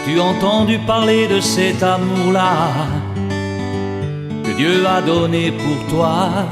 As-tu entendu parler de cet amour-là que Dieu a donné pour toi?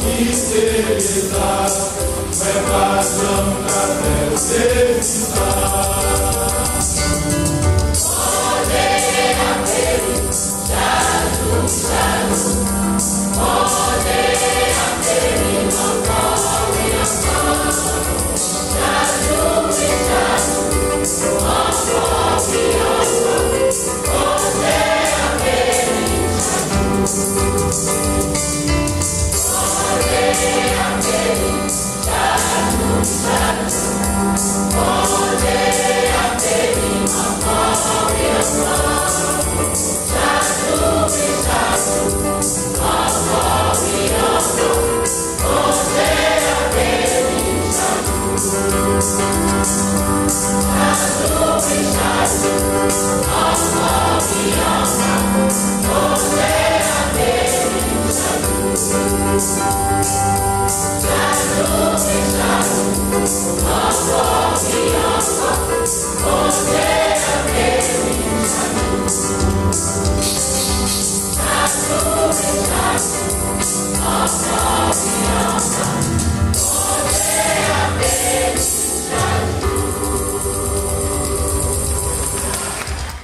Peace.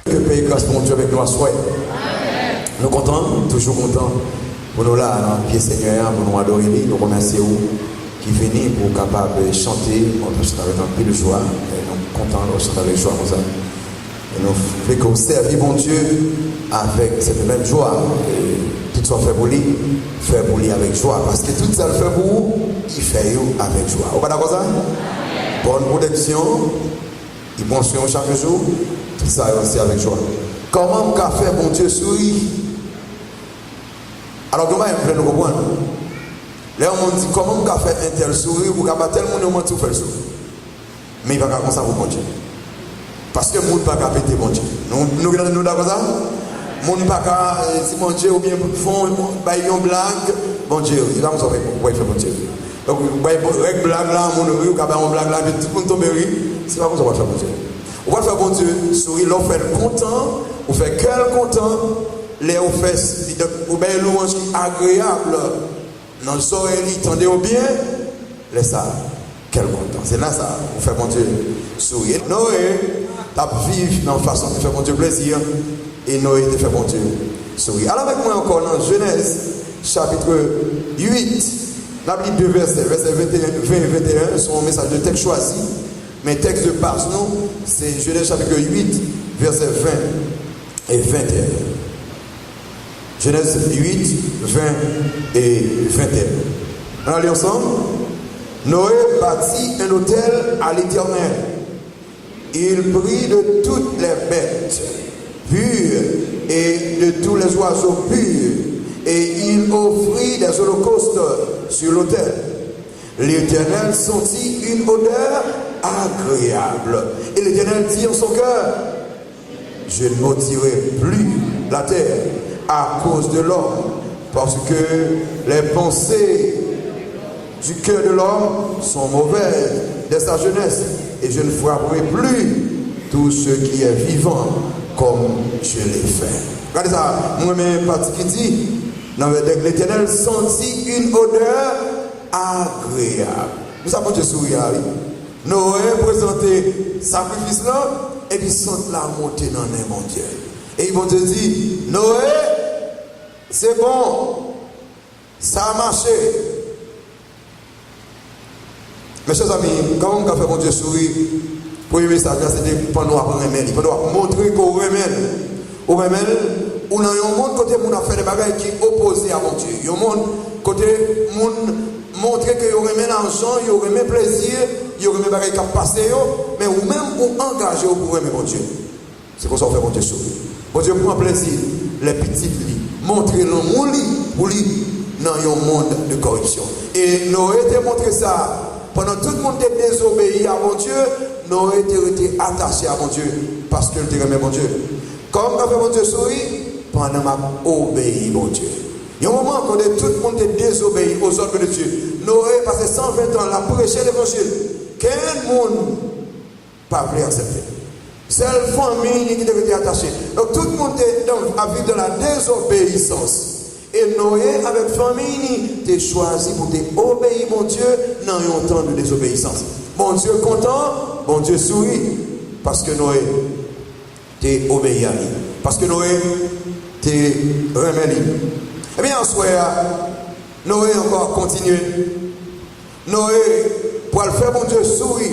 Que pays grâce pour Dieu avec nous à soi. Nous contents, toujours contents pour nous là, dans le pied Seigneur, pour nous adorer, nous remercier vous qui venez pour capable de chanter, on peut chanter avec un peu de joie, et nous sommes contents de chanter avec joie comme ça. Et nous voulons que vous serviez mon Dieu avec cette même joie. Et tout soit fait pour lui, fait pour lui avec joie. Parce que tout ça le fait pour vous, il fait avec joie. Vous êtes d'accord ça? Bonne protection, il pense sur chaque jour, tout ça est aussi avec joie. Comment qu'a fait mon Dieu sourire? Alors comment il peut nous comprendre? Là on dit comment qu'a fait un tel sourire pour qu'à tel monde au tout faire le sourire. Mais il va pas comme ça pour mon Dieu. Parce que le monde ne peut pas péter mon Dieu. Nous d'accord ça? Le monde ne peut pas si mon Dieu ou bien font une blague, mon Dieu, il va nous sauver pour faire mon Dieu. Donc, avec blague là, mon Dieu, ou une blague là, tout le monde tombe rire, c'est pas comme ça qu'on va faire mon Dieu. On va faire mon Dieu, sourire, on fait content, on fait cœur content, les on fait ou bien louange agréable, dans le soleil, tendez au bien, laisse ça, quel content. C'est là ça, on fait mon Dieu sourire. Noé, t'as vivre dans la façon de faire mon Dieu plaisir, et Noé de faire mon Dieu sourire. Alors avec moi encore dans Genèse, chapitre 8, la Bible 2 versets, versets 20 et 21, sont un message de texte choisi. Mais texte de base, nous, c'est Genèse chapitre 8, versets 20 et 21. Genèse 8, 20 et 21. On va lire ensemble. Noé bâtit un autel à l'Éternel. Il prit de toutes les bêtes pures et de tous les oiseaux purs, et il offrit des holocaustes sur l'autel. L'Éternel sentit une odeur agréable. Et l'Éternel dit en son cœur, je ne maudirai plus la terre à cause de l'homme, parce que les pensées du cœur de l'homme sont mauvaises dès sa jeunesse, et je ne frapperai plus tout ce qui est vivant comme je l'ai fait. Regardez ça, moi-même, partie qui dit, l'Éternel sentit une odeur agréable. Nous savons Dieu sourire. Noé présentait sacrifice là, et puis sent la montée dans les mon Dieu. Et ils vont te dire, Noé, c'est bon, ça a marché. Mes chers amis, quand on a fait mon Dieu sourire, le premier message, c'était pour nous apprendre à remettre, pour nous montrer qu'on remet. On remet, on a un monde côté on a fait des bagages qui sont opposés à mon Dieu. Il y a un monde côté montrer que vous remet l'argent, vous remet plaisir, vous remet des bagages qui passent, mais vous même vous engagez pour remettre mon Dieu. C'est comme ça qu'on fait mon Dieu sourire. Mon Dieu prend plaisir, les petits lits, montrer l'amour pour lui dans un monde de corruption. Et Noé a montré ça. Pendant tout le monde était désobéi à mon Dieu, Noé était attaché à mon Dieu parce qu'il te remet mon Dieu. Comme quand mon Dieu sourit, pendant m'a obéi mon Dieu. Il y a un moment où tout le monde est désobéi aux ordres de Dieu. Noé passé 120 ans à prêcher l'évangile. Quel monde pas voulu accepter. Seule famille qui devait être attachée. Donc tout le monde est à vivre dans la désobéissance. Et Et Noé, avec famille, t'es choisi pour t'obéir, mon Dieu, dans un temps de désobéissance. Bon Dieu content, bon Dieu sourit, parce que Noé t'es obéi à lui. Parce que Noé t'es remis. Eh bien, en soi, Noé encore continue. Noé, pour le faire, bon Dieu sourit.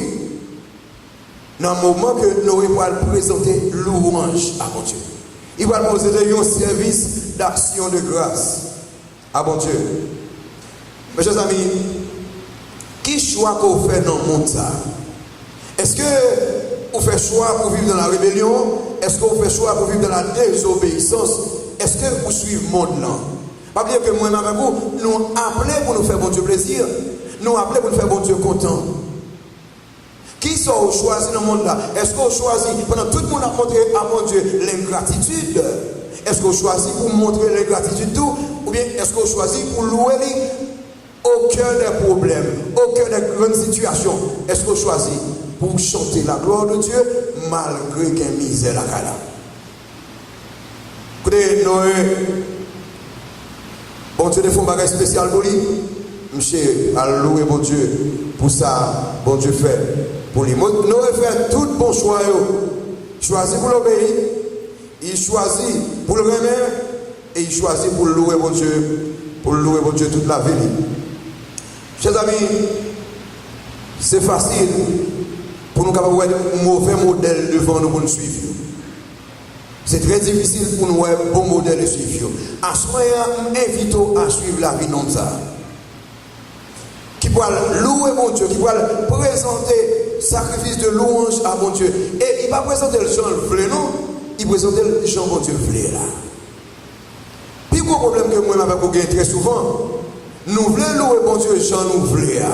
Dans le moment que Noé va présenter louange à mon Dieu. Il va présenter un service d'action de grâce à mon Dieu. Mes chers amis, qui choix qu'on fait dans le monde ça? Est-ce que vous faites choix pour vivre dans la rébellion? Est-ce que vous faites choix pour vivre dans la désobéissance? Est-ce que vous suivez le monde là? Pas dire que moi-même avec vous, nous appelons pour nous faire bon Dieu plaisir. Nous appelons pour nous faire bon Dieu content. Qui sont choisis dans le monde là? Est-ce qu'on choisit, pendant tout le monde a montré à mon Dieu l'ingratitude? Est-ce qu'on choisit pour montrer l'ingratitude tout? Ou bien est-ce qu'on choisit pour louer au cœur des problèmes, au cœur des grandes situations? Est-ce qu'on choisit pour chanter la gloire de Dieu malgré qu'il y ait misère la cala? Écoutez, Noé, bon Dieu, des fois, un bagage spécial pour lui. Monsieur, à louer bon Dieu pour ça, bon Dieu fait pour lui. Noé fait tout bon choix. Choisit pour l'obéir, il choisit pour le remettre et il choisit pour louer bon Dieu, toute la vie. Chers amis, c'est facile pour nous avoir un mauvais modèle devant nous pour nous suivre. C'est très difficile pour nous avoir un bon modèle de suivre. À ce moment, invitons à suivre la vie non ça. Qui va louer mon Dieu, qui va présenter sacrifice de louange à mon Dieu. Et il va présenter le Jean le vrai, non? Il présente le Jean mon Dieu vrai là. Puis gros problème que moi avec vous très souvent, nous voulons louer mon Dieu, Jean nous vrai là.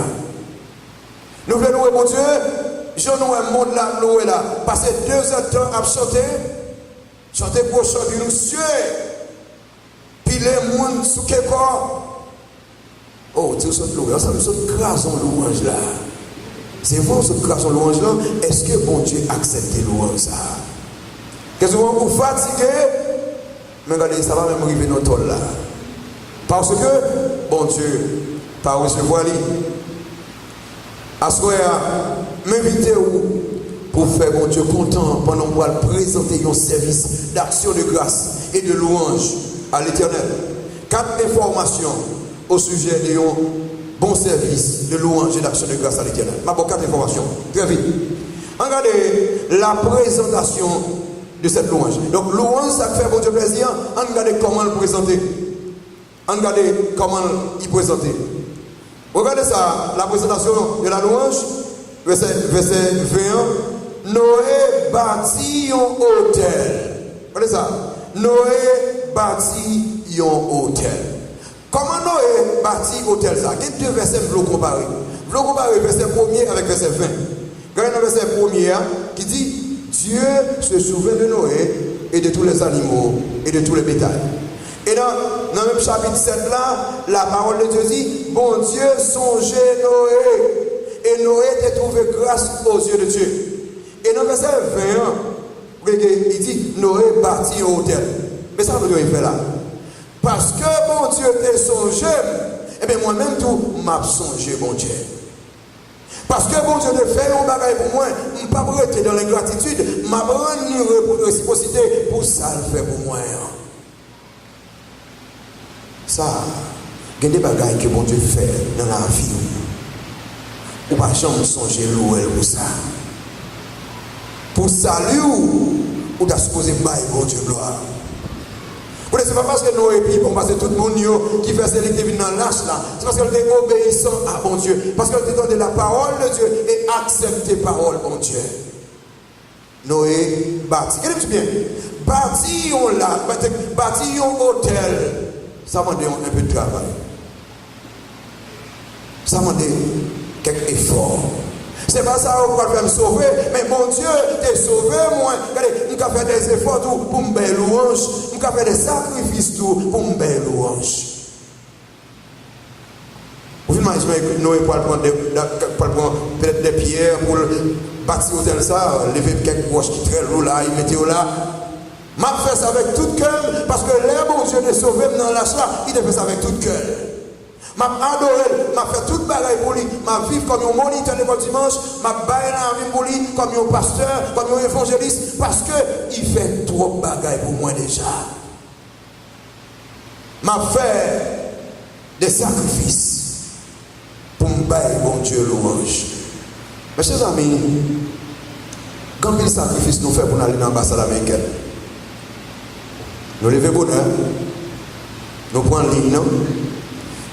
Nous voulons louer mon Dieu, Jean nous un monde là, louer là. Passer 2 heures de temps à chanter pour chanter nous cieux. Puis les mondes sous quel corps. Oh, tu sais, louange, ça nous sommes grâce en louange là. C'est vous, ce grâce en louange là. Est-ce que bon Dieu accepte louange ça? Qu'est-ce que vous fatiguez? Mais regardez, ça va même arriver dans notre là. Parce que, bon Dieu, par recevoir lui. À ce moment-là, m'invitez-vous pour faire bon Dieu content pendant qu'on va présenter un service d'action de grâce et de louange à l'Éternel. 4 informations au sujet de bon service de louange et d'action de grâce à l'Éternel. Ma bonne 4 informations. Très vite. Regardez la présentation de cette louange. Donc, louange, ça fait bon Dieu plaisir. Regardez comment le présenter. Regardez comment il présenter. Regardez ça, la présentation de la louange, verset 21. Noé bâtit un hôtel. Regardez ça. Noé bâtit un hôtel. Comment Noé bâtit l'hôtel ça? Il y a 2 versets que vous comparer. Vous comparer verset 1er avec verset 20. Regardez le verset 1er qui dit Dieu se souvient de Noé et de tous les animaux et de tous les bétails. Et dans le même chapitre 7 là, la parole de Dieu dit bon Dieu songeait Noé et Noé était trouvé grâce aux yeux de Dieu. Et dans le verset 21, il dit Noé bâtit un hôtel. Mais ça veut dire qu'il fait là. Parce que bon Dieu t'a songé, et bien moi-même tout m'a songé, bon Dieu. Parce que bon Dieu te fait un bagage pour moi, je ne peux pas rester dans l'ingratitude, je m'a rendre une réciprocité pour ça le faire pour moi. Ça, il y a des bagages que bon Dieu fait dans la vie. Ou pas jamais songer louer pour ça. Pour salut, ou t'as supposé bailler bon Dieu gloire. Ce n'est pas parce que Noé puis bon, parce que tout le monde qui fait sélectif dans l'âge là, c'est parce qu'elle était obéissant à bon Dieu, parce qu'elle était donné la parole de Dieu et accepté parole bon Dieu. Noé bâtit, regardez bien, bâtit un hôtel, ça m'a demandé un peu de travail, ça m'a demandé quelques efforts. C'est pas ça qu'on va me sauver, mais mon Dieu t'a sauvé, moi. Regardez, je vais faire des efforts pour me faire louange, je vais faire des sacrifices pour me faire louange. Vous imaginez que Noé pour prendre peut-être des pierres pour bâtir l'hôtel ça, lever quelques roches qui très lourd là, il mettait là. M'a fait ça avec tout cœur, parce que l'air bon Dieu de sauver dans l'achat, il fait ça avec tout cœur. M'a adoré, m'a fait toute bagaille pour lui, m'a vivre comme un moniteur de dimanche, m'a baillé la vie pour lui, comme un pasteur, comme un évangéliste, parce que il fait trop bagaille pour moi déjà. M'a fait des sacrifices pour me bailler bon Dieu louange. Mes chers amis, quand il sacrifice nous fait pour aller dans l'ambassade américaine, nous levons bonheur, nous prenons ligne, non?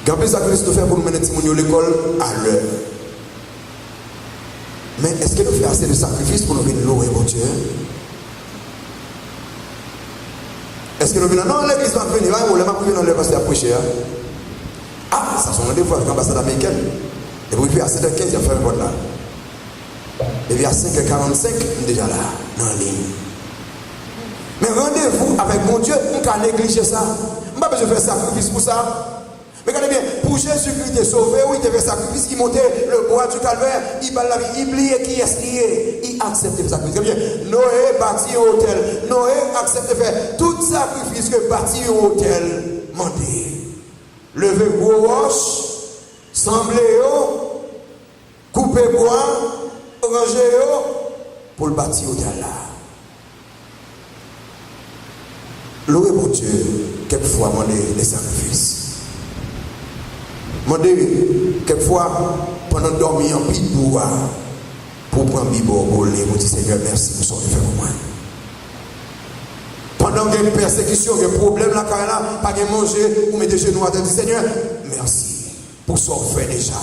Quand il sacrifice nous fait pour nous mener à l'école à l'heure. Mais est-ce que nous faisons assez de sacrifices pour nous venir louer mon Dieu? Est-ce que nous venons dans l'église va venir, ou le m'a venir dans le pasteur à prêcher? Ah, ça sont rendez-vous avec l'ambassade américaine. Et puis à 7h15, il a fait un vote là. Et puis à 5h45, déjà là, dans la ligne. Mais rendez-vous avec mon Dieu, on ne négliger ça. Je n'ai pas besoin de faire sacrifice pour ça. Mais regardez bien, pour Jésus-Christ est sauvé, oui, il fait sacrifice, il montait le bois du calvaire, il bat la vie, il oubliait qui est lié, il accepte le sacrifice. Regardez bien, Noé bâtit un hôtel, Noé accepte de faire tout sacrifice que bâtit un hôtel, monter. Lever gros roche, sembler, couper bois, ranger pour le bâtir hôtel là. Louez mon Dieu, quelquefois, demander des sacrifices. Demander, quelquefois, pendant dormir en pile pour prendre bibo, pour les dire Seigneur, merci pour ce que tu fais pour moi. Pendant qu'il y a une persécution, il y a un problème, là, pas de manger, ou mettre des genoux à terre, Seigneur, merci pour ce que tu fais déjà.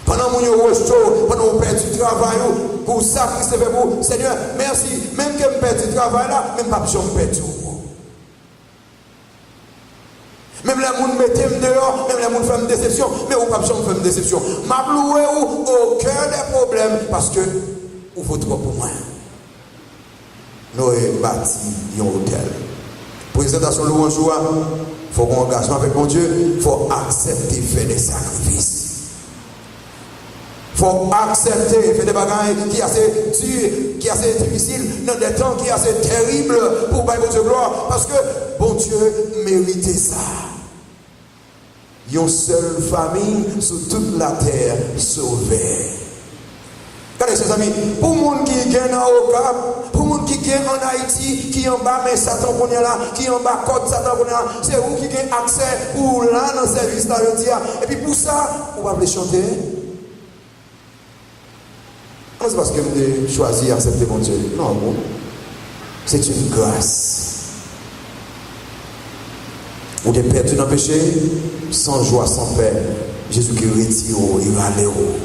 Pendant que nous restons, pendant qu'on perd du travail, pour ça qui se fait pour Seigneur, merci. Même que je perds du travail là, même pas besoin de perdre tout. Même les gens mettent dehors, même les gens font une déception, mais on pas besoin de faire une déception. M'a loué au cœur des problèmes parce que il faut trop pour moi. Nous avons bâti un hôtel. Présentation louange, il faut qu'on engagement avec mon Dieu, il faut accepter de faire des sacrifices. Il faut accepter de faire des bagages qui sont assez durs, qui sont assez difficiles, dans des temps qui sont assez terribles pour bailler votre gloire. Parce que bon Dieu méritait ça. Une seule famille sur toute la terre sauvée. Regardez, chers amis, pour les gens qui gagnent au Cap, pour les gens qui gagnent en Haïti, qui en bas, mais Satan qu'on est là, qui en bas, code Satan qu'on est là, c'est vous qui gagnez accès pour là dans le service là, et puis pour ça, vous pouvez chanter. C'est parce que vous choisi d'accepter mon Dieu. Non, bon. C'est une grâce. Vous êtes perdu dans le péché, sans joie, sans paix. Jésus qui retire, il va aller haut.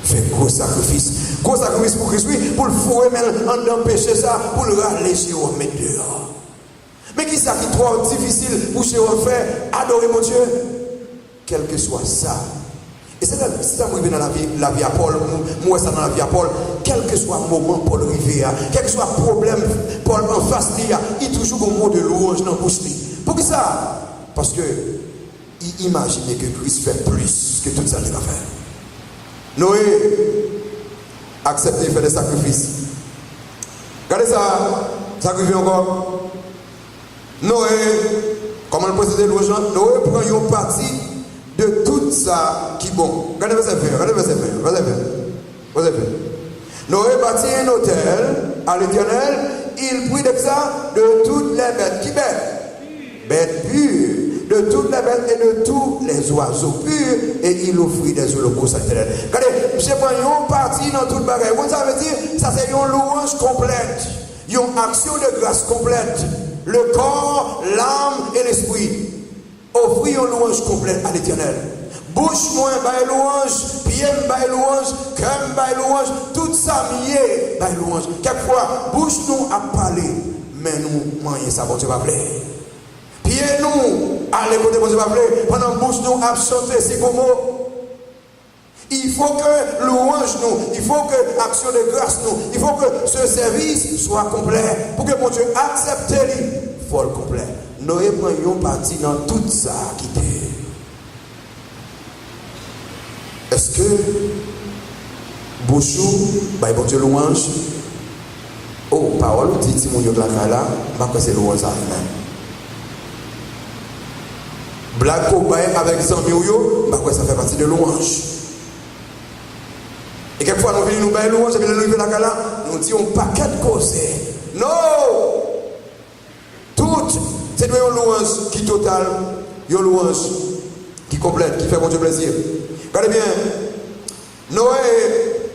Fait gros sacrifice. Gros sacrifice pour Christ, oui, pour le fouet, mais dans le péché, ça, pour le ralléger au mettre dehors. Mais qui ça qui est trop difficile pour chez vous faire adorer mon Dieu? Quel que soit ça. Et c'est ça que dans la vie à Paul, moi ça dans la vie à Paul, quel que soit le moment Paul rivé, quel que soit le problème Paul en face, il y a toujours un mot de louange dans la bouche. Pour qui ça? Parce que il imaginait que Christ fait plus que tout ça qu'il va faire. Noé accepté de faire des sacrifices. Regardez ça, sacrifice encore. Noé, comment le précéder louange? Noé prend une partie de tout ça qui est bon. Regardez verset 20, regardez verset 20, verset 20. Noé bâtit un hôtel à l'Éternel, il prit de ça de toutes les bêtes. Qui bêtes? Bêtes pures. De toutes les bêtes et de tous les oiseaux purs, et il offrit des holocaustes à l'Éternel. Regardez, je prends une partie dans toute bagaille. Vous savez dire, ça c'est une louange complète, une action de grâce complète. Le corps, l'âme et l'esprit. Offrir une louange complète à l'Éternel. Bouche moi by louange, pied by louange, cœur by louange, tout ça mié by louange. Quelquefois, bouche nous a parlé, mais nous manions ça, bon Dieu va plaire. Pied nous, à l'écoute de bon Dieu va plaire, pendant bouche nous a chanté ces gros mots. Il faut que louange nous, il faut que action de grâce nous, il faut que ce service soit complet. Pour que mon Dieu accepte lui, il faut le complet. Noé prend une partie dans tout ça qui était. Est-ce que Bouchou, bah bon Dieu louange? Oh, pas parole, dit si mon Dieu là, je c'est louange ça même. Blague cobaye avec Zambio, ça fait partie de louange. Et quelquefois nous venons nous bailler louange, et puis nous arrivons là, nous disons un paquet de causes. Non! Tout, c'est une louange qui totale, une louange qui complète, qui fait mon Dieu plaisir. Regardez bien, Noé,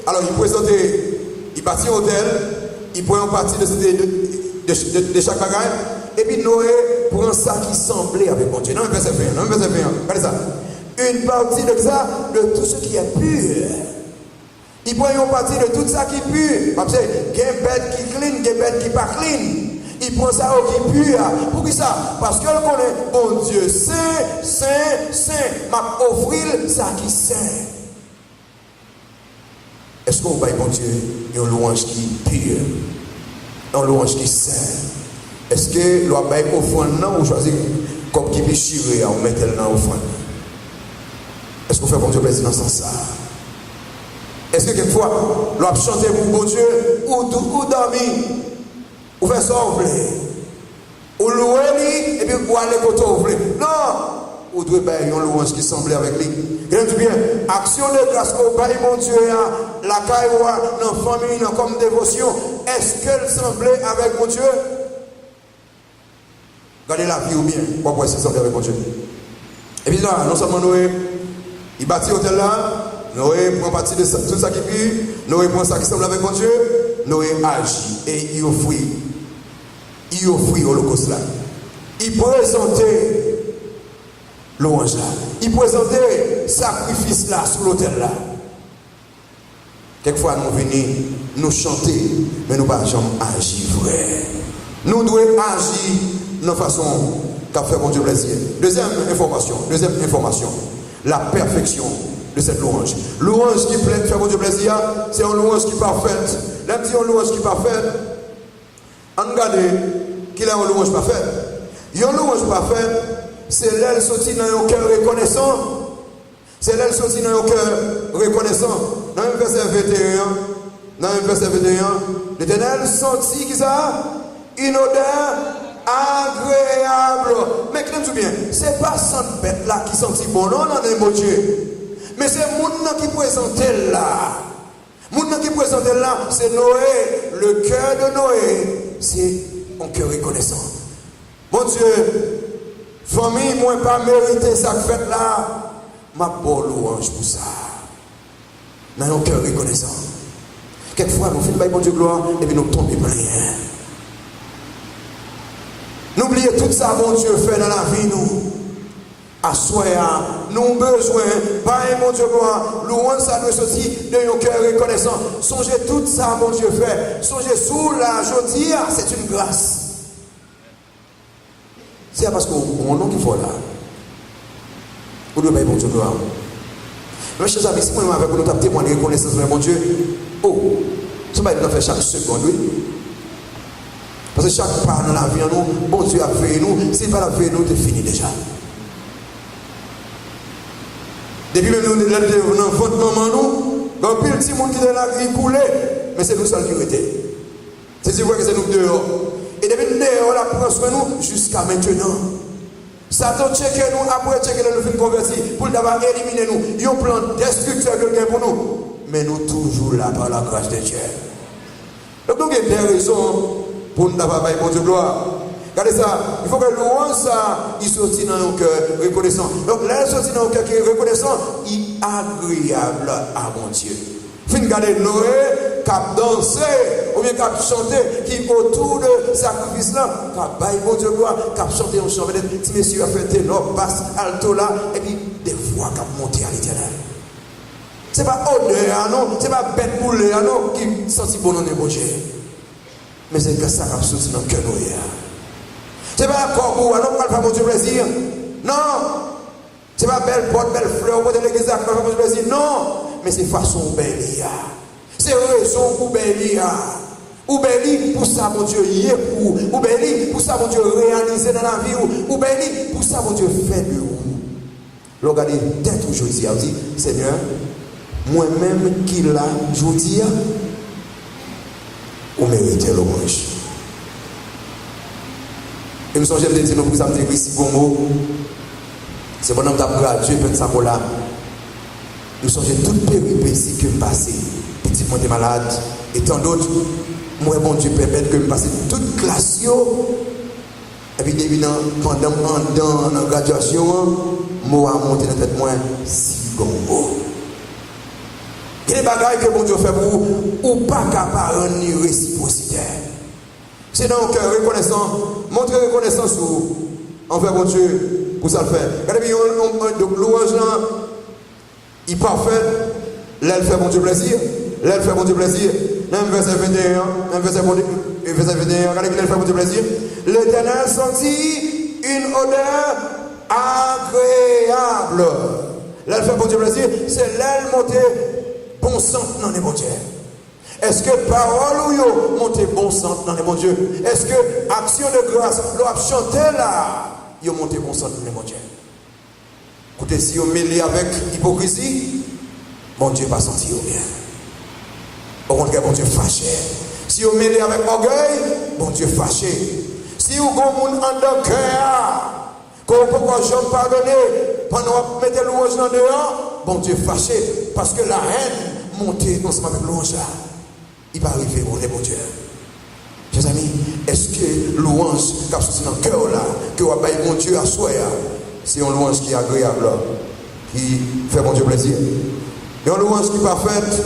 alors il présentait, il bâtit un hôtel, il prend une partie de chaque bagage, et puis Noé prend ça qui semblait avec mon Dieu. Non, verset 1, regardez ça. Une partie de ça, de tout ce qui est pur. Il prend une partie de tout ça qui est pur. Parce que il y a une bête qui clean, il y a une bête qui pas clean. Il prend ça qui est pur. Pourquoi ça? Parce que connaît mon Dieu saint, m'a offrir ça qui est saint. Est-ce qu'on va mon Dieu une louange qui est pure, une louange qui est sainte? Est-ce que l'on va offrande non ou choisir comme qui peut chirer ou mettre dans l'offrande? Est-ce qu'on fait bon Dieu plaisir dans ce sens-là? Est-ce que quelquefois l'on a chanté pour bon Dieu ou dormir ou faire ça ou louer et puis ou aller côté ouvrir? Non! Ou doit faire une louange qui semblait avec lui. Regardez bien, action de grâce au Père, mon Dieu, la caïoua, dans la famille, comme dévotion, est-ce qu'elle semblait avec mon Dieu? Regardez la vie ou bien, pourquoi c'est semblé avec mon Dieu? Et puis là, non seulement Noé, il bâtit l'hôtel là, Noé prend partie de tout ça qui pue, Noé prend ça qui semble avec mon Dieu, Noé agit et il offrit l'holocauste là. Il présentait louange là. Il présentait sacrifice là sur l'autel là. Quelquefois nous venons nous chanter, mais nous ne pouvons pas agir vrai. Nous devons agir de façon qu'a fait mon Dieu plaisir. Deuxième information, la perfection de cette louange. Louange qui plaît, fait mon Dieu plaisir, c'est une louange qui est parfaite. Là, dit une louange qui est parfaite. On regarde qu'il a une louange parfaite. Une louange parfaite, c'est l'aile sortie dans un cœur reconnaissant. C'est l'aile sortie dans un cœur reconnaissant. Dans le verset 21, l'Éternel sentit qui ça? Une odeur agréable. Mais écoutez bien, ce n'est pas cette bête là qui sentit bon, non, mon Dieu. Mais c'est le monde qui présentait là. Le monde qui présentait là, c'est Noé. Le cœur de Noé, c'est un cœur reconnaissant. Mon Dieu, famille, moi pas mérité ça que fait là. Ma bonne louange pour ça. Dans un cœur reconnaissant. Quelquefois, nous faisons bon Dieu gloire et puis nous tombons pour rien. N'oubliez tout ça, mon Dieu, fait dans la vie, nous. Assoya, nous avons besoin, par mon Dieu, gloire, louange ça doit sortir de un cœur reconnaissant. Songez tout ça, mon Dieu, fait. Songez sous la journée, c'est une grâce. C'est parce qu'on nom qu'il faut là. Vous devez bon Dieu, gloire. Mes chers amis, si moi avec vous, nous avons témoigné de reconnaissance de mon Dieu, ça va être fait chaque seconde, oui. Parce que chaque part dans la vie, nous, bon Dieu a fait nous, s'il pas la fait nous, c'est fini déjà. Depuis même nous, dans votre maman, nous, quand il y a un petit monde qui est là, il coule, mais c'est nous seuls qui étaient. C'est vrai que c'est nous dehors. Et depuis nous dehors, on prend soin de nous jusqu'à maintenant. Satan check nous, après check nous, nous convertir, pour d'abord éliminer nous. Il y a un plan destructeur quelqu'un pour nous. Mais nous toujours là par la grâce de Dieu. Donc nous avons des raisons pour nous avoir bon Dieu gloire. Regardez ça, il faut que louange ça, il sortit dans nos cœurs reconnaissant. Donc là, il sortit dans nos cœurs qui est reconnaissant, il est agréable à mon Dieu. Fin regarder Noé, qui a dansé, ou bien qui a chanté, qui autour de sacrifice là, qui a baillé mon Dieu gloire, qui a chanté un chant, petit monsieur a fait ténor, basse, alto là, et puis des voix qui ont monté à l'Éternel. Ce n'est pas odeur, non, ce n'est pas bête boulée, non, qui sentit bon nom de mon Dieu. Mais c'est que ça qui a sorti dans le cœur Noé. Ce n'est pas un corps pour non, pas mon Dieu plaisir. Non. Ce n'est pas belle porte, belle fleur, ou de l'église, pas mon Dieu plaisir. Non. Mais c'est façon belle. C'est raison pour belle. Ou belle pour ça, mon Dieu, y est pour. Ou belle pour ça, mon Dieu, réaliser dans la vie. Ou belle pour ça, mon Dieu, fait de vous. Regardez, tête aujourd'hui, on dit, Seigneur, moi-même qui l'a, je vous dis, vous méritez l'hommage. Et nous sommes de dire, nous pour ça, me ici, bon mot. C'est pendant que tu as gradué, peine ça pour là. Nous sommes toutes péripéties que je passe. Petit monde est malade. Et tant d'autres, moi, bon Dieu, permettre que je passe toute classe. Et puis, évidemment, pendant la graduation, moi, a monté dans la tête, moi, 6 mots. Il y a des bagages que bon Dieu fait pour vous, ou pas capable ni réciprocité. C'est donc reconnaissant, montrer reconnaissance envers bon Dieu pour ça le faire. Regardez bien, donc louange là, il est parfait, là il fait bon Dieu plaisir, là il fait bon Dieu plaisir. Même verset 21, même verset 21, regardez qu'il fait bon Dieu plaisir. L'Éternel sentit une odeur agréable. Là il fait bon Dieu plaisir, c'est l'aile montée. Bon sang dans les bons dieux. Est-ce que parole ou yo monte bon sang dans les bons dieux? Est-ce que action de grâce, l'on a chanté là, yo monte bon sang dans les bons dieux? Écoutez, si on mêlé avec hypocrisie, bon Dieu va sentir bien. Au contraire, bon Dieu fâché. Si on mêlé avec orgueil, bon Dieu fâché. Si vous avez un monde en cœur, qu'on peut pas jamais pardonner, pendant que vous mettez louange dans dehors, bon Dieu fâché. Parce que la haine monter ensemble avec louange là, il va arriver au bon Dieu. Chers amis, est-ce que louange qui a sorti dans le cœur là, que vous avez mon Dieu à soi, c'est une louange qui est agréable, là, qui fait mon Dieu plaisir. Et une louange qui est parfaite,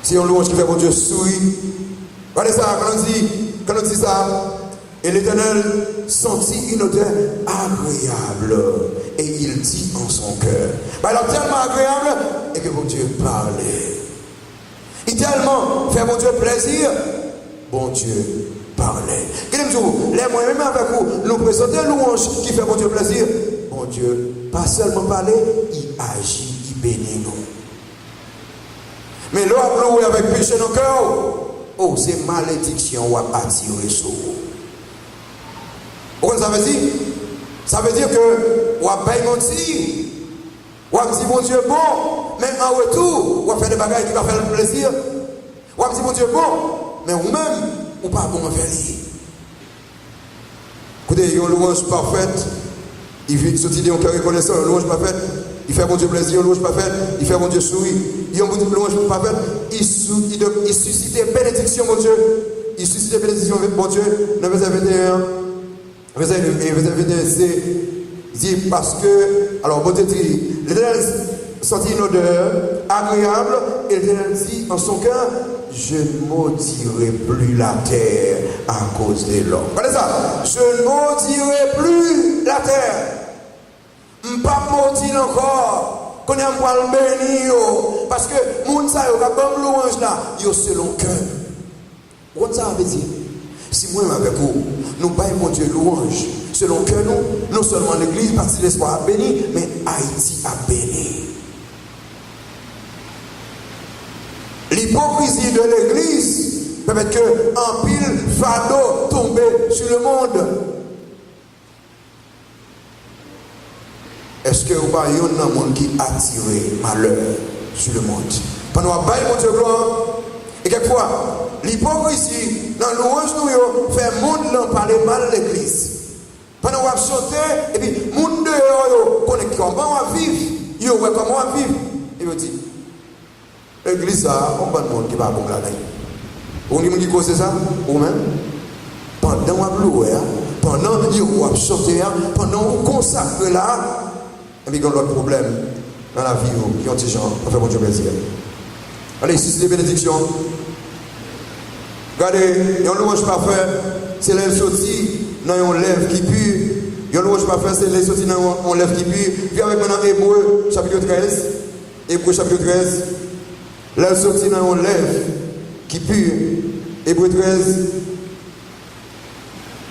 c'est une louange qui fait mon Dieu sourire. Regardez ça, quand on dit ça, et l'Éternel sentit une odeur agréable. Et il dit en son cœur. Il est tellement agréable et que mon Dieu parlait. Il tellement fait mon Dieu plaisir. Bon Dieu parlait. Les moyens même avec vous, nous présentons louange qui fait mon Dieu plaisir. Bon Dieu, pas seulement parler, il agit, il bénit nous. Mais l'homme loué avec péché dans le cœur, oh, c'est malédiction ou attirer sur vous. Pourquoi ça veut dire? Ça veut dire que on va payer mentir, on va dire mon Dieu bon, mais en retour, on va faire des bagages qui vont faire le plaisir. On va dire mon Dieu bon, mais vous-même, ou pas bon envers lui. Écoutez, il y a une louange parfaite, il vit cette idée en cœur reconnaissant, une louange parfaite, il fait mon Dieu plaisir, une louange parfaite, il fait mon Dieu sourire. Il y a une louange parfaite, il suscite bénédiction, mon Dieu. Il suscite bénédiction, mon Dieu, dans le verset 21. Verset 21, c'est dit parce que, alors, bon Dieu dit, l'Éternel sentit une odeur agréable, et l'Éternel dit en son cœur, je ne maudirai plus la terre à cause de l'homme. Regardez ça, je ne maudirai plus la terre. Je ne pas maudire encore, qu'on aime pas le bénir, parce que, moun sa yo, quand on louange là, yo selon cœur. Qu'est-ce que ça veut dire? Si moi avec vous, nous baillons mon Dieu louange, selon que nous, non seulement l'église, parce que l'espoir a béni, mais Haïti a béni. L'hypocrisie de l'église permet qu'un pile fardeau tombe sur le monde. Est-ce que vous avez un monde qui attire malheur sur le monde? Pendant que nous baillons mon Dieu gloire, et quelquefois, l'hypocrisie, dans louange, nous fait monde parler mal de l'église. Pendant qu'on va chanter, et puis, monde dehors, connaît comment on va vivre, comment on va vivre. Et vous dit, l'église, ça, on va de monde qui va bon là-dedans. Vous dit quoi c'est ça? Ou même, pendant qu'on va louer, pendant qu'on va chanter, pendant qu'on consacre là, et puis, il y a l'autre problème dans la vie, qui ont des gens, on fait bon Dieu plaisir. Allez, ici, c'est des bénédictions. Regardez, il y a un louange parfait, c'est les sorties dans une lèvre qui pue. Il y a un louange parfait, c'est les sorties dans une lèvre qui pue. Puis avec maintenant Hébreu, chapitre 13. Hébreu, chapitre 13. Les sorties dans une lèvre qui pue. Hébreu 13.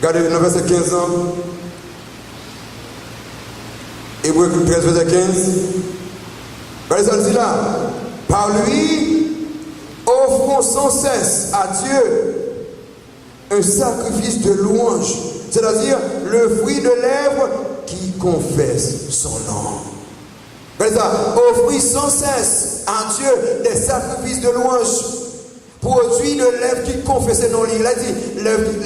Regardez, dans verset 15 ans. Hébreu 13, verset 15. Regardez ça, dit là. Par lui, offrons sans cesse à Dieu un sacrifice de louange, c'est-à-dire le fruit de lèvres qui confesse son nom. Regardez ça, offrir sans cesse à Dieu des sacrifices de louange. produit de lèvres qui confessent non lui. Il a dit,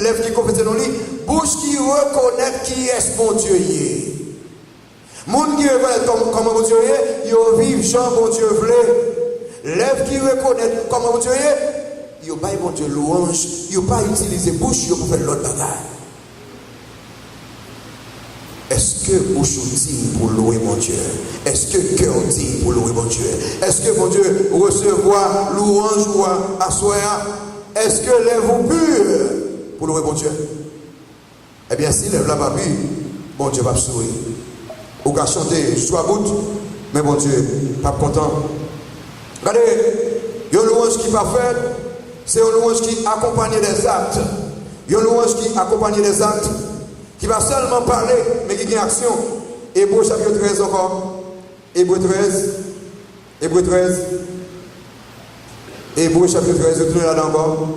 lèvres qui confessent non lui, bouche qui reconnaît qui est mon Dieu. Moun qui reconnaît comment mon Dieu est, ils vivent Jean mon Dieu voulait. Lèvres qui reconnaît comment mon Dieu est, ils pas mon Dieu louange, ils pas utiliser bouche pour faire l'autre bagage. Est-ce que bouche dit pour louer mon Dieu? Est-ce que cœur dit pour louer mon Dieu? Est-ce que mon Dieu recevoir louange ou assoir? Est-ce que lève-vous pur pour louer mon Dieu? Eh bien, si lève la pas pur, mon Dieu va sourire. Ou qu'à chanter, soit bout, mais mon Dieu, pas content. Regardez, il y a une louange qui n'est pas faite, c'est une louange qui accompagne les actes. Il y a une louange qui accompagne les actes, qui va seulement parler, mais qui a une action. Hébreu chapitre 13 encore. Hébreu 13. Hébreu 13. Hébreu chapitre 13, retournez là encore.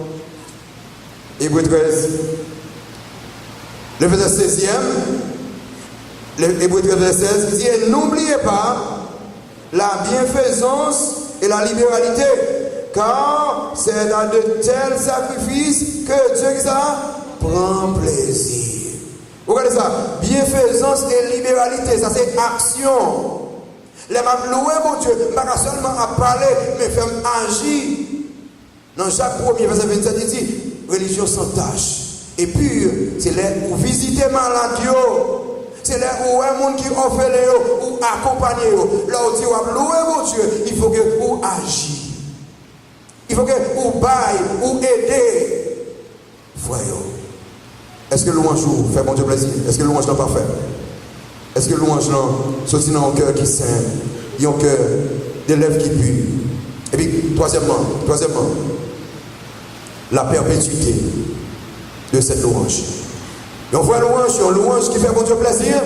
Hébreu 13. Le verset 16e. Hébreu 13, verset 16, il dit, et n'oubliez pas la bienfaisance et la libéralité, car c'est dans de tels sacrifices que Dieu qui ça prend plaisir. Regardez ça, bienfaisance et libéralité, ça c'est action. Les mêmes louer mon Dieu, pas seulement à parler, mais faire agir. Dans Jacques 1er, verset 27, il dit, religion sans tâche. Et puis, c'est là où visiter malade. C'est là où un monde qui offre les ou accompagner. Là où Dieu va louer mon Dieu, il faut que vous agissez. Il faut que vous baillez, ou aider. Voyons. Est-ce que louange fait mon Dieu plaisir? Est-ce que louange n'est pas fait? Est-ce que louange n'est sorti dans un cœur qui saint? Il y a un cœur des lèvres qui puent. Et puis, troisièmement, la perpétuité de cette louange. Et on voit une louange qui fait mon Dieu plaisir.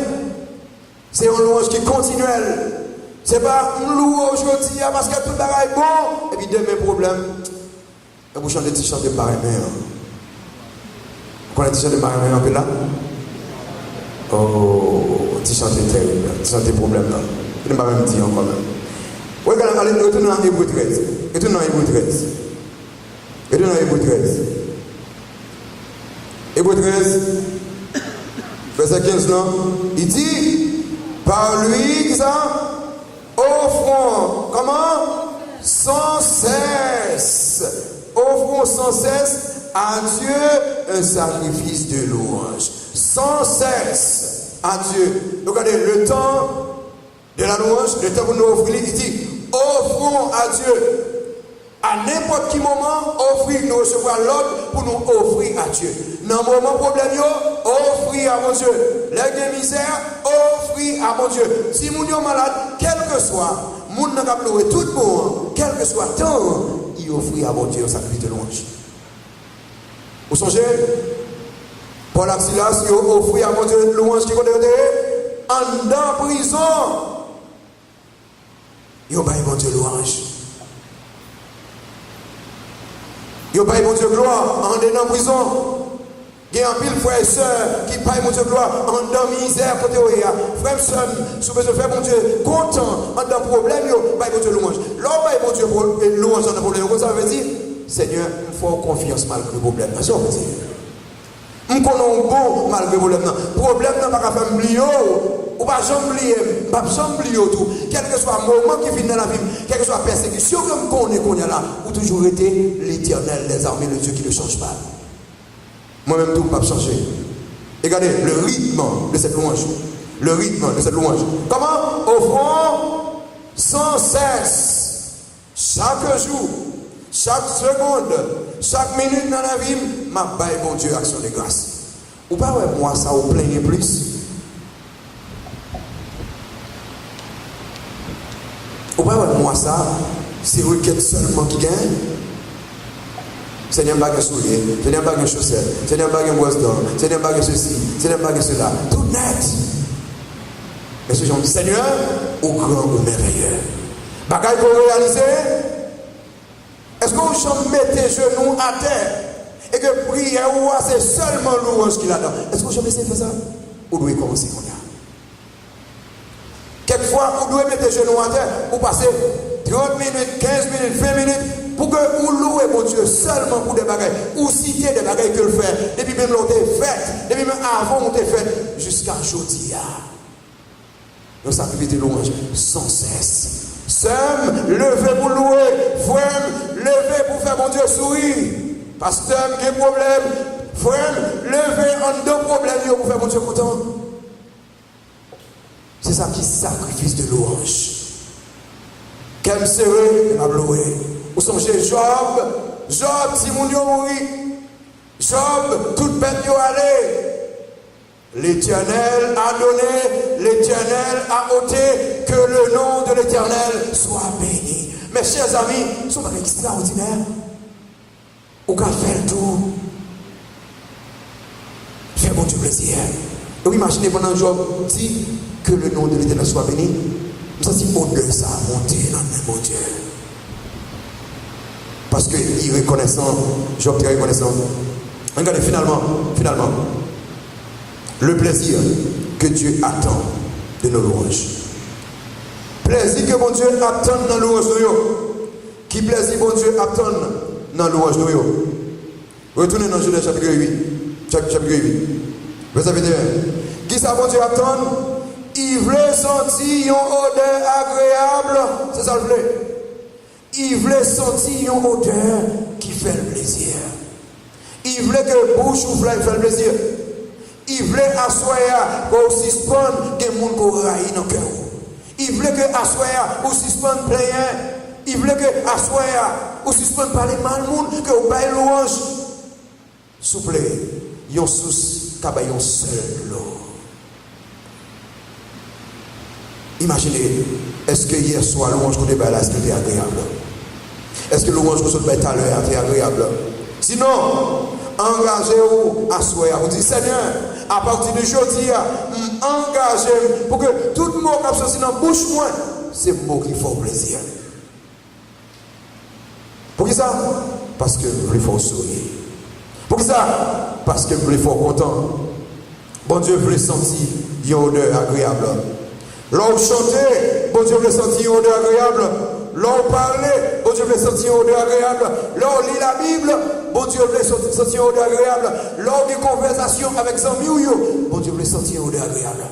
C'est une louange qui est continuelle. Ce n'est pas une louange aujourd'hui parce que tout le monde est bon. Et puis demain, problème. Et vous chantez des chants de pareil. Vous connaissez des chants de pareil un peu là? Oh, des chants de terrible. Des chants de problème là. Je ne vais pas même dire encore même. Regardez, retournez dans Hébreu 13. Retournez dans Hébreu 13. Retournez dans Hébreu 13. Hébreu 13. Verset 15, non? Il dit, par lui, qui ça? Offrons, comment? Sans cesse. Offrons sans cesse à Dieu un sacrifice de louange. Sans cesse à Dieu. Regardez, le temps de la louange, le temps pour nous offrir, il dit, offrons à Dieu. À n'importe quel moment, offrir, nous recevoir l'ordre pour nous offrir à Dieu. Dans le moment problème, offrir à mon Dieu. Les misère, offrir à mon Dieu. Si nous sommes malades, quel que soit, nous n'avons pas tout le monde, quel que soit le temps, il offrir à mon Dieu un sacrifice de louange. Vous songez? Paul et Silas, ils ont offert à mon Dieu une louange qui est en prison. Ils ont baillé mon Dieu louange. Ils ont payé mon Dieu gloire en dedans prison. Il y a un pile frère et soeur qui paye mon Dieu gloire en dedans misère côté frère et soeur, si vous faire mon Dieu content en dedans problème, paye mon Dieu louange. L'homme paye mon Dieu louange en dedans problème. Comme ça veut dire, Seigneur, il faut confiance malgré le problème. C'est ça veut dire. Nous connaissons bon malgré le problème. Le problème n'a pas qu'à faire oublier. Ou pas jamais oublier tout. Quel que soit le moment qui vient dans la vie, quelle que soit la persécution que qu'on est là, ou toujours été l'Éternel des armées, le Dieu qui ne change pas. Moi-même tout ne peut pas changer. Regardez le rythme de cette louange. Le rythme de cette louange. Comment? Offrons sans cesse, chaque jour, chaque seconde, chaque minute dans la vie, ma baille mon Dieu, action de grâce. Ou pas, ouais, moi, ça vous plaignez plus. Ou pas, ouais, moi, ça, c'est requête seulement qui gagne. Seigneur, pas de souliers, Seigneur, pas de chaussettes, Seigneur, pas de boisse d'or, Seigneur, pas de ceci, Seigneur, pas de cela. Tout net. Mais ce genre, Seigneur, au grand, au merveilleux. Bagaille pour réaliser. Est-ce que vous mettez genoux à terre et que prière ou c'est seulement louange qu'il a dedans? Est-ce que vous jamais essayé de faire ça? Vous devez commencer comme ça. Quelquefois, vous devez mettre genoux à terre, vous passez 30 minutes, 15 minutes, 20 minutes, pour que vous louez mon Dieu seulement pour des bagailles, ou citer des bagailles que le fait, depuis même l'on t'est fait, depuis même avant on t'est fait, jusqu'à aujourd'hui. Nous sacrifions des louanges sans cesse. Somme, levez pour louer, frère, levez pour faire mon Dieu sourire. Pasteur, quel problème? Frère, levez en deux problèmes pour faire mon Dieu content. C'est ça qui sacrifice de louange. Quel serait la louer? Vous songez Job, si mon Dieu mourit, Job, toute bête y allait. L'Éternel a donné, l'Éternel a ôté, que le nom de l'Éternel soit béni. Mes chers amis, ce sont pas extraordinaire. Ou qu'à faire le tour. Fais mon Dieu plaisir. Et vous imaginez pendant Job dit que le nom de l'Éternel soit béni. Nous avons dit honneur ça a monté dans le nom de mon Dieu. Parce qu'il est reconnaissant, Job est reconnaissant. Regardez, finalement, le plaisir que Dieu attend de nos louanges. Plaisir que mon Dieu attend dans nos louanges. Qui plaisir mon Dieu attend dans nos louanges. Retournez dans Genèse chapitre 8. Chapitre 8. Verset 21. Qui ça mon Dieu attend? Il voulait sentir une odeur agréable. C'est ça le voulait. Il voulait sentir une odeur qui fait le plaisir. Il voulait que bouche ouvre et fait le plaisir. Il voulait assoyer pour suspendre des gens qui raillent dans le cœur. Il voulait que assoyer pour suspendre plein. Il voulait que assoyer pour suspendre parler mal monde que vous baillez louange. S'il vous plaît, il y a une source qui a une seule l'eau. Imaginez, est-ce que hier soir, louange qu'on débat là, est-ce qu'il était agréable? Est-ce que louange qu'on se bat tout à l'heure était agréable? Sinon, engagez-vous à soi. Vous dites, Seigneur, à partir de aujourd'hui, engagez-vous pour que tout le mot qui est sorti dans la bouche, moi, c'est le mot qui fait plaisir. Pour qui ça? Parce que vous voulez faire sourire. Pour qui ça? Parce que vous voulez faire content. Bon Dieu voulait sentir une odeur agréable. L'on chantait, bon Dieu voulait sentir une odeur agréable. L'on parlait, bon Dieu voulait sentir une odeur agréable. L'on lit la Bible, bon Dieu voulait sentir une odeur agréable. Lors des conversations avec son miou, bon Dieu voulait sentir une odeur agréable.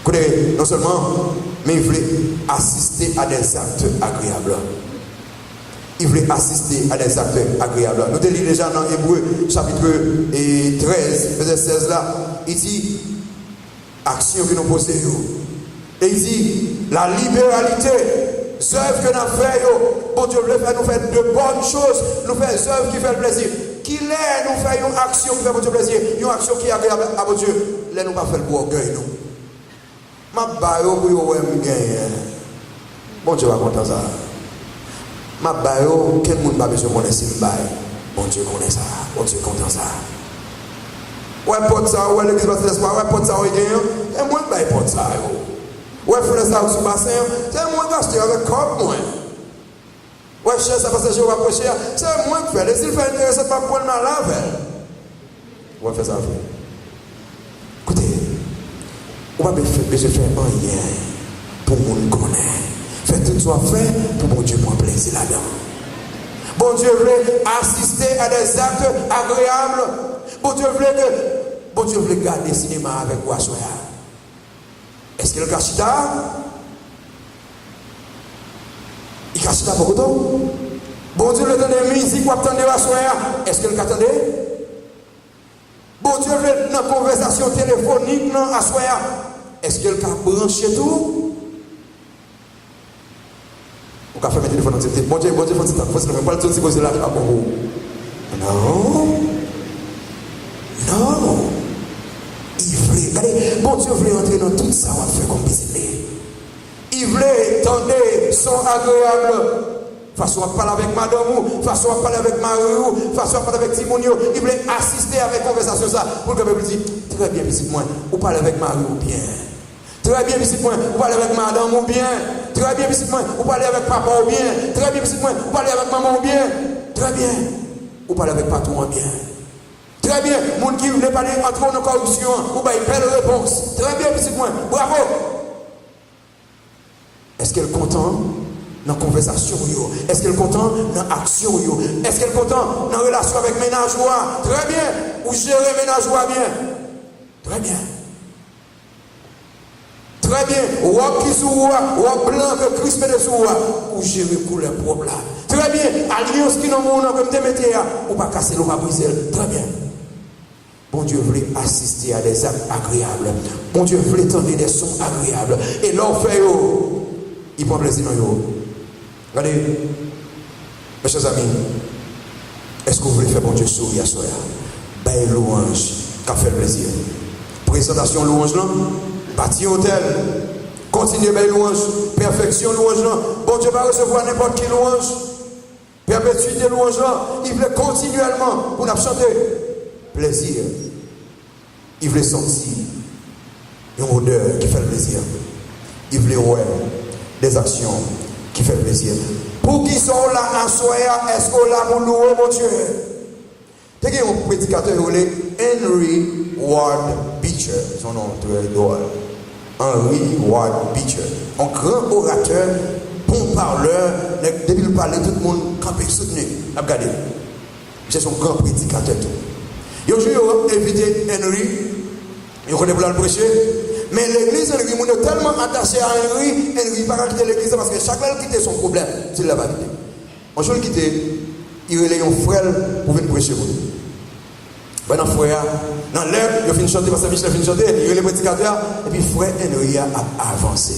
Écoutez, non seulement, mais il voulait assister à des actes agréables. Il voulait assister à des actes agréables. Nous te lisons déjà dans Hébreu, chapitre 13, verset 16 là. Il dit, action que nous possédons. Et il dit, la libéralité, œuvres que nous avons fait, bon Dieu veut faire nous faire de bonnes choses, nous faire des œuvres qui font plaisir. Qu'il est, nous faisons une action qui fait bon Dieu plaisir, une action qui est agréable à bon Dieu. Là, nous ne pas faire le orgueil, nous. Ma bayo pour vous gagner. Bon Dieu va content ça. Ma bayo, quel monde n'a pas besoin de connaître si bail. Bon Dieu connaît ça. Bon Dieu content ça. Ouais, porte ça, ouais, l'église va se laisser, ouais, porte ça, ouais, et moi, bah, porte ça, ouais, faire ça sous bassin, c'est moi qui achète avec corps, moi. Ouais, cher, ça passe, je vais approcher, c'est moi qui fais, s'il fait intéressant, pas pour le mal à faire. Ouais, faire ça, écoutez, on va faire rien pour mon connaître. Faites tout ce qu'on fait pour mon Dieu prendre plaisir là-dedans. Bon Dieu voulait assister à des actes agréables. Bon Dieu voulait garder le cinéma avec vous à soi. Est-ce qu'il a caché ça? Il cache ça pour autant? Bon Dieu voulait donner musique pour attendre à soi. Est-ce qu'il attendait? Bon Dieu voulait dans la conversation téléphonique à soi. Est-ce qu'il a branché tout? Vous avez fait mes téléphones dans cette bon Dieu, faut que c'est pas le temps de se poser là pour vous. Non. Il voulait, regardez, bon Dieu voulait entrer dans tout ça, on va faire comme business. Il voulait tendre son agréable. Façon à parler avec madame, façon à parler avec Marie, façon à parler avec Timonio. Il voulait assister avec la conversation ça pour que le peuple dise, très bien, petit moi, vous parlez avec Marie ou bien. Très bien, petit moi, vous parlez avec madame ou bien. Très bien, petit moi, vous parlez avec papa ou bien. Très bien, petit moi, vous parlez avec maman ou bien. Très bien, vous parlez avec patron ou bien. Très bien, les gens qui voulaient parler entre nos corruption, vous avez une belle réponse. Très bien, petit moi, bravo. Est-ce qu'elle est contente dans la conversation? Est-ce qu'elle est contente dans l'action? Est-ce qu'elle est contente dans la relation avec le ménage? Très bien. Ou gérer le ménage bien? Très bien. Très bien. Ou qui sous ou blanc que Christ met dessous ou gérer couleur propre là. Très bien. Alliance qui dans le monde comme te mettez ou pas casser l'eau, pas briser. Très bien. Bon Dieu voulait assister à des actes agréables. Bon Dieu voulait entendre des sons agréables. Et l'on fait, il prend plaisir dans eux. Regardez, mes chers amis, est-ce que vous voulez faire bon Dieu sourire à soi? Belle louange, qui fait plaisir. Présentation louange, non? Bâti hôtel, continuer belle louange, perfection louange, non? Bon Dieu va recevoir n'importe qui louange. Perpétuité louange, non? Il veut continuellement pour nous chanter. Plaisir. Il veut sentir une odeur qui fait plaisir. Il veut voir des actions qui font plaisir. Pour qui sont là à soi, est-ce qu'on l'a pour louer, mon Dieu? Tu as un prédicateur, Henry Ward Beecher, son nom très drôle. Henry Ward Beecher, un grand orateur, bon parleur, depuis le parler, tout le monde campé, soutenu. Regardez, c'est son grand prédicateur. Il a invité Henry, il connaît pour le prêcher, mais l'église, Henry, est tellement attaché à Henry, Henry ne va pas quitter l'église parce que chaque fois qu'il quitte son problème, il ne l'a pas quitté. Un jour, il quitte, il relève un frère pour venir prêcher pour lui. Pendant frère, dans l'air, il a fini de chanter parce que Michel a fini de chanter, il relève le prédicateur, et puis frère Henry a avancé.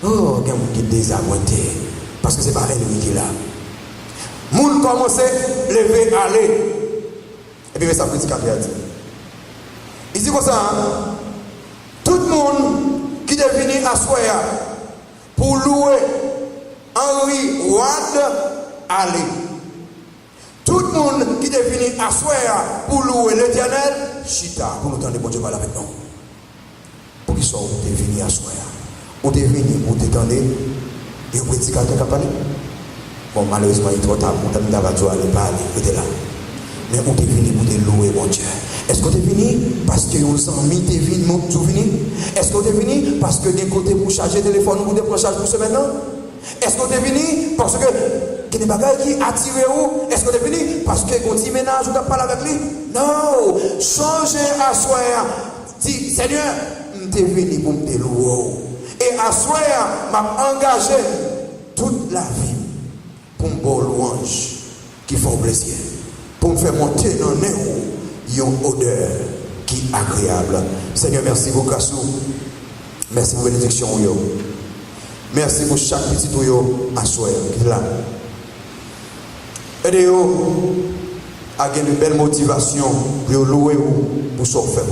Oh, il y a un qui est désappointé, parce que ce n'est pas Henry qui est là. Moun commence à lever, aller. Et puis, ça prédicateur dit. Il dit comme ça, hein? Tout le monde qui est venu à Soya pour louer Henry Ward aller. Tout le monde qui est venu à Soya pour louer l'Éternel, chita, pour nous entendre bon Dieu parler avec nous. Pour qu'ils soient venus à Soya. Ou est venu pour t'étendre et le prédicateur qui a parlé. Bon, malheureusement, il est trop tard. On t'a dit aller parler, il était là. Mais on est venu pour te louer, mon Dieu. Est-ce qu'on est venu parce que nos amis t'es venu, mon Dieu, venu? Est-ce qu'on est venu parce que des côtés pour charger le téléphone ou pour charger pour ce maintenant? Est-ce qu'on est venu parce que il y a des bagages qui attirent où? Est-ce qu'on est venu parce que quand tu ménages, on ne parle avec lui? Non! Changez à soi. Dis, Seigneur, je suis venu pour me louer. Et à soi, m'a engagé toute la vie pour me beau louange qui font plaisir. Pour me faire monter dans le nez une odeur qui est agréable. Seigneur, merci pour Kassou. Merci pour la bénédiction. Merci pour chaque petit tuyau à soi qui est là. Aidez-vous à gagner une belle motivation pour louer pour sauver.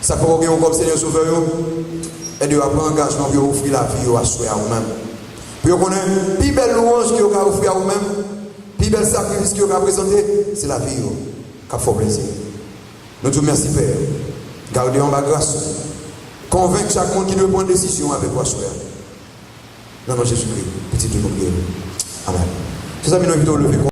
Ça peut vous comme Seigneur Sauveur. Aidez-vous à prendre engagement pour offrir la vie à soi à vous-même. Pour connaître la plus belle louange que vous avez offert à vous-même. Le plus bel sacrifice que vous avez présenté, c'est la vie qui fait plaisir. Nous te remercions, Père. Gardez en bas grâce. Convaincre chaque monde qui doit prendre une décision avec vous, Soeur. Dans le nom de Jésus-Christ, petit Dieu, nous prions. Amen. C'est ça, nous invitons au lever.